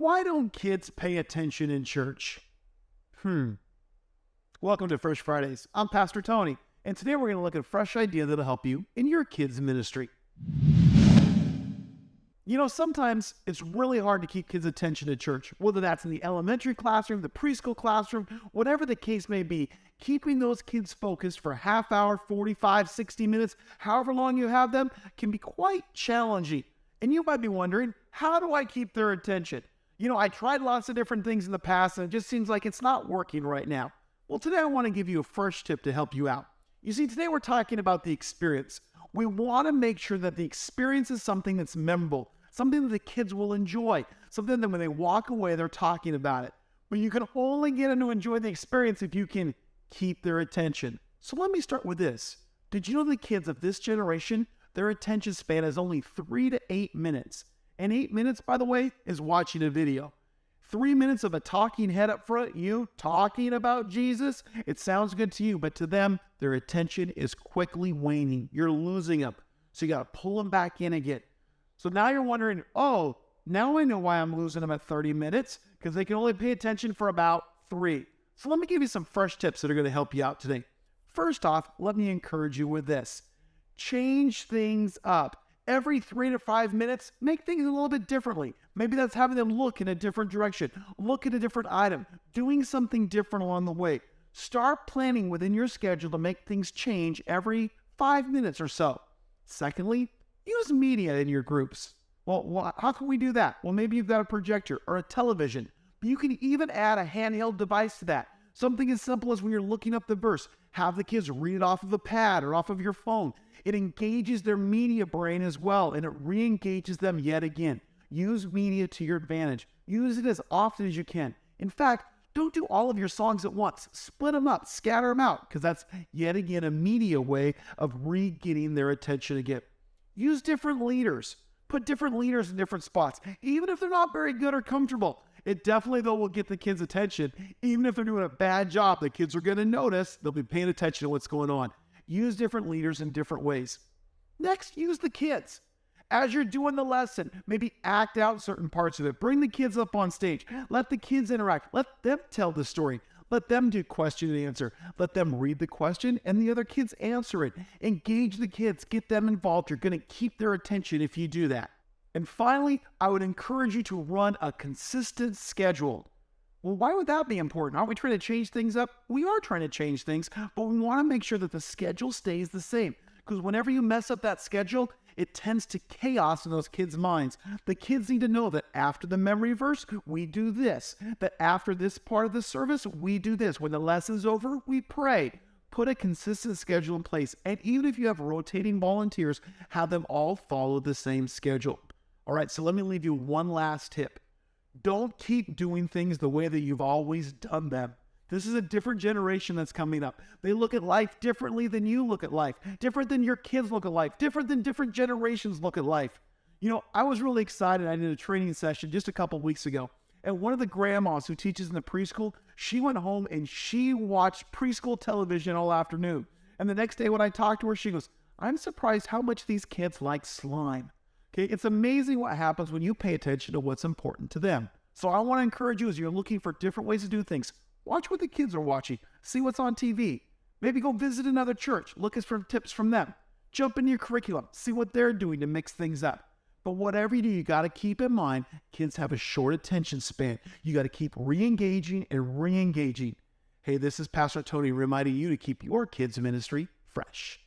why don't kids pay attention in church? Welcome to Fresh Fridays. I'm Pastor Tony, and today we're going to look at a fresh idea that'll help you in your kids' ministry. Sometimes it's really hard to keep kids' attention at church, whether that's in the elementary classroom, the preschool classroom, whatever the case may be. Keeping those kids focused for a half hour, 45, 60 minutes, however long you have them, can be quite challenging. And you might be wondering, how do I keep their attention? I tried lots of different things in the past, and it just seems like it's not working right now. Well, today I want to give you a first tip to help you out. You see, today we're talking about the experience. We want to make sure that the experience is something that's memorable, something that the kids will enjoy, something that when they walk away, they're talking about it. But you can only get them to enjoy the experience if you can keep their attention. So let me start with this. Did you know the kids of this generation, their attention span is only 3 to 8 minutes? And 8 minutes, by the way, is watching a video. 3 minutes of a talking head up front, you talking about Jesus, it sounds good to you, but to them, their attention is quickly waning. You're losing them. So you got to pull them back in again. So now you're wondering, now I know why I'm losing them at 30 minutes, because they can only pay attention for about 3. So let me give you some fresh tips that are going to help you out today. First off, let me encourage you with this. Change things up. Every 3 to 5 minutes, make things a little bit differently. Maybe that's having them look in a different direction, look at a different item, doing something different along the way. Start planning within your schedule to make things change every 5 minutes or so. Secondly, use media in your groups. Well, how can we do that? Well, maybe you've got a projector or a television, but you can even add a handheld device to that. Something as simple as when you're looking up the verse, have the kids read it off of the pad or off of your phone. It engages their media brain as well, and it re-engages them yet again. Use media to your advantage. Use it as often as you can. In fact, don't do all of your songs at once. Split them up, scatter them out, because that's yet again a media way of re-getting their attention again. Use different leaders. Put different leaders in different spots. Even if they're not very good or comfortable, it definitely, though, will get the kids' attention. Even if they're doing a bad job, the kids are going to notice. They'll be paying attention to what's going on. Use different leaders in different ways. Next, use the kids. As you're doing the lesson, maybe act out certain parts of it. Bring the kids up on stage. Let the kids interact. Let them tell the story. Let them do question and answer. Let them read the question and the other kids answer it. Engage the kids. Get them involved. You're going to keep their attention if you do that. And finally, I would encourage you to run a consistent schedule. Well, why would that be important? Aren't we trying to change things up? We are trying to change things, but we want to make sure that the schedule stays the same. Because whenever you mess up that schedule, it tends to chaos in those kids' minds. The kids need to know that after the memory verse, we do this. That after this part of the service, we do this. When the lesson's over, we pray. Put a consistent schedule in place. And even if you have rotating volunteers, have them all follow the same schedule. All right, so let me leave you one last tip. Don't keep doing things the way that you've always done them. This is a different generation that's coming up. They look at life differently than you look at life, different than your kids look at life, different than different generations look at life. I was really excited. I did a training session just a couple weeks ago, and one of the grandmas who teaches in the preschool, she went home and she watched preschool television all afternoon. And the next day when I talked to her, she goes, "I'm surprised how much these kids like slime." Okay, it's amazing what happens when you pay attention to what's important to them. So I want to encourage you as you're looking for different ways to do things. Watch what the kids are watching. See what's on TV. Maybe go visit another church. Look for tips from them. Jump into your curriculum. See what they're doing to mix things up. But whatever you do, you got to keep in mind, kids have a short attention span. You got to keep re-engaging and re-engaging. Hey, this is Pastor Tony reminding you to keep your kids' ministry fresh.